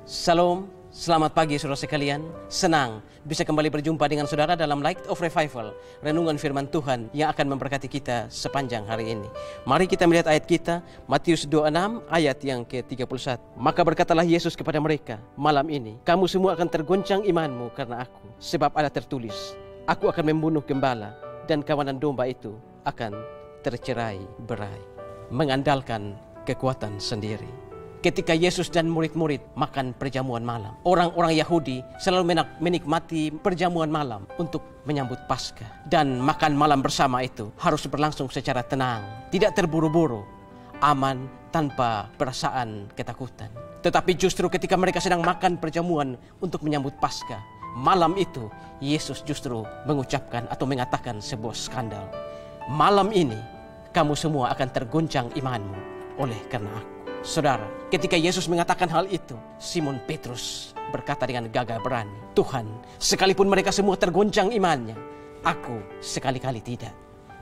Salam, selamat pagi saudara sekalian. Senang bisa kembali berjumpa dengan saudara dalam Light of Revival, renungan firman Tuhan yang akan memberkati kita sepanjang hari ini. Mari kita melihat ayat kita, Matius 26 ayat yang ke-31. Maka berkatalah Yesus kepada mereka, malam ini kamu semua akan tergoncang imanmu karena aku. Sebab ada tertulis, aku akan membunuh gembala dan kawanan domba itu akan tercerai-berai. Mengandalkan kekuatan sendiri. Ketika Yesus dan murid-murid makan perjamuan malam, orang-orang Yahudi selalu menikmati perjamuan malam untuk menyambut Paskah. Dan makan malam bersama itu harus berlangsung secara tenang, tidak terburu-buru, aman, tanpa perasaan ketakutan. Tetapi justru ketika mereka sedang makan perjamuan untuk menyambut Paskah, malam itu Yesus justru mengucapkan atau mengatakan sebuah skandal. Malam ini kamu semua akan tergoncang imanmu oleh karena aku. Saudara, ketika Yesus mengatakan hal itu, Simon Petrus berkata dengan gagah berani, Tuhan, sekalipun mereka semua tergoncang imannya, aku sekali-kali tidak.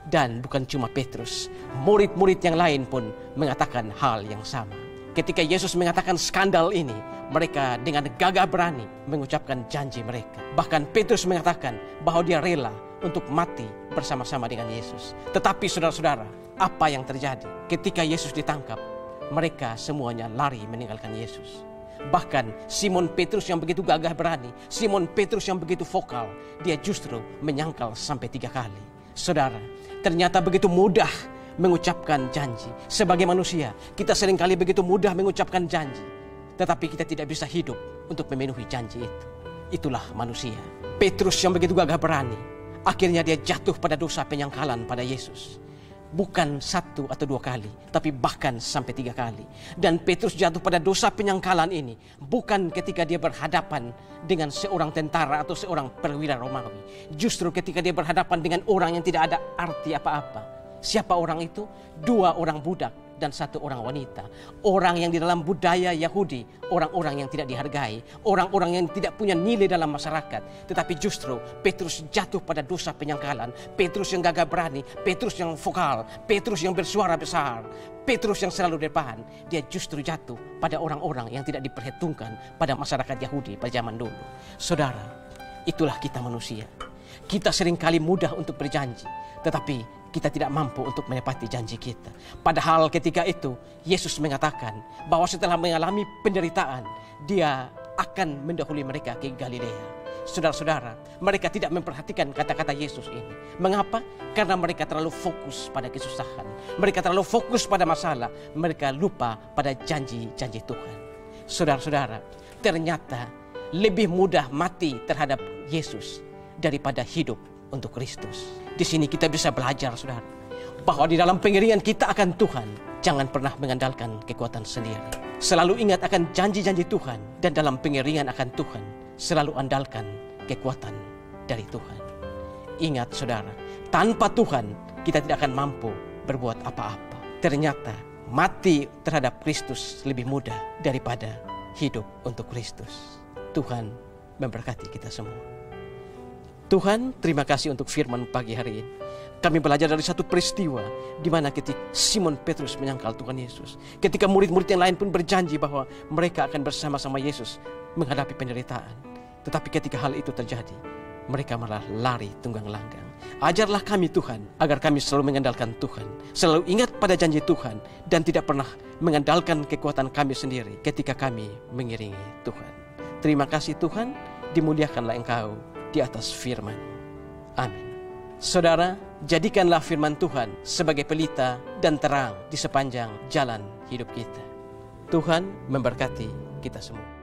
Dan bukan cuma Petrus, murid-murid yang lain pun mengatakan hal yang sama. Ketika Yesus mengatakan skandal ini, mereka dengan gagah berani mengucapkan janji mereka. Bahkan Petrus mengatakan bahwa dia rela untuk mati bersama-sama dengan Yesus. Tetapi saudara-saudara, apa yang terjadi ketika Yesus ditangkap? Mereka semuanya lari meninggalkan Yesus. Bahkan Simon Petrus yang begitu gagah berani, Simon Petrus yang begitu vokal, dia justru menyangkal sampai 3 kali. Saudara, ternyata begitu mudah mengucapkan janji. Sebagai manusia, kita seringkali begitu mudah mengucapkan janji, tetapi kita tidak bisa hidup untuk memenuhi janji itu. Itulah manusia. Petrus yang begitu gagah berani, akhirnya dia jatuh pada dosa penyangkalan pada Yesus. Bukan 1 atau 2 kali, tapi bahkan sampai 3 kali. Dan Petrus jatuh pada dosa penyangkalan ini bukan ketika dia berhadapan dengan seorang tentara atau seorang perwira Romawi. Justru ketika dia berhadapan dengan orang yang tidak ada arti apa-apa. Siapa orang itu? 2 orang budak dan 1 orang wanita. Orang yang di dalam budaya Yahudi, orang-orang yang tidak dihargai, orang-orang yang tidak punya nilai dalam masyarakat. Tetapi justru Petrus jatuh pada dosa penyangkalan. Petrus yang gagah berani, Petrus yang vokal, Petrus yang bersuara besar, Petrus yang selalu depan. Dia justru jatuh pada orang-orang yang tidak diperhitungkan pada masyarakat Yahudi pada zaman dulu. Saudara, itulah kita manusia. Kita seringkali mudah untuk berjanji, tetapi kita tidak mampu untuk menepati janji kita. Padahal ketika itu Yesus mengatakan bahwa setelah mengalami penderitaan, dia akan mendahului mereka ke Galilea. Saudara-saudara, mereka tidak memperhatikan kata-kata Yesus ini. Mengapa? Karena mereka terlalu fokus pada kesusahan. Mereka terlalu fokus pada masalah. Mereka lupa pada janji-janji Tuhan. Saudara-saudara, ternyata lebih mudah mati terhadap Yesus daripada hidup untuk Kristus. Di sini kita bisa belajar, saudara, bahwa di dalam pengiringan kita akan Tuhan, jangan pernah mengandalkan kekuatan sendiri. Selalu ingat akan janji-janji Tuhan, dan dalam pengiringan akan Tuhan, selalu andalkan kekuatan dari Tuhan. Ingat, saudara, tanpa Tuhan kita tidak akan mampu berbuat apa-apa. Ternyata mati terhadap Kristus lebih mudah daripada hidup untuk Kristus. Tuhan memberkati kita semua. Tuhan, terima kasih untuk firman pagi hari ini. Kami belajar dari satu peristiwa di mana ketika Simon Petrus menyangkal Tuhan Yesus. Ketika murid-murid yang lain pun berjanji bahwa mereka akan bersama-sama Yesus menghadapi penderitaan. Tetapi ketika hal itu terjadi, mereka malah lari tunggang langgang. Ajarlah kami Tuhan, agar kami selalu mengandalkan Tuhan. Selalu ingat pada janji Tuhan dan tidak pernah mengandalkan kekuatan kami sendiri ketika kami mengiringi Tuhan. Terima kasih Tuhan, dimuliakanlah Engkau di atas firman. Amin. Saudara, jadikanlah firman Tuhan sebagai pelita dan terang di sepanjang jalan hidup kita. Tuhan memberkati kita semua.